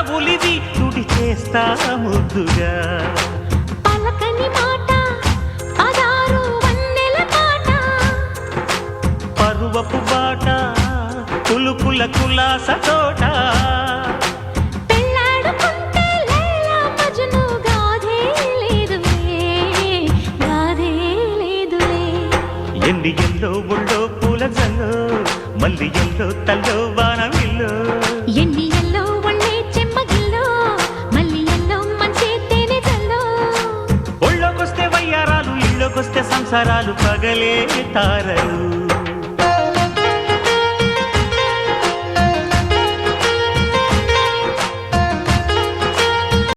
కవులివి తుడి చేస్తా ముద్దుగా పలకని మాట పదారు వన్నెల మాట పరువపు బాట కులుకుల కులాస తోట పెళ్ళాడుకుంటే లైలా మజ్ను గాథే లేదులే గాథే లేదులే ఎన్ని ఎల్లో ఒళ్ళో పూల జల్లు మల్లి ఎల్లో తల్లో వానవిల్లు ఎన్ని ఎల్లో ఒళ్ళే చెమ్మగిల్లో మల్లి ఎల్లో మంచి తేనె జల్లో ఒళ్ళోకొస్తే వయ్యారాలు ఇళ్ళోకొస్తే సంసారాలు పగలే తారలు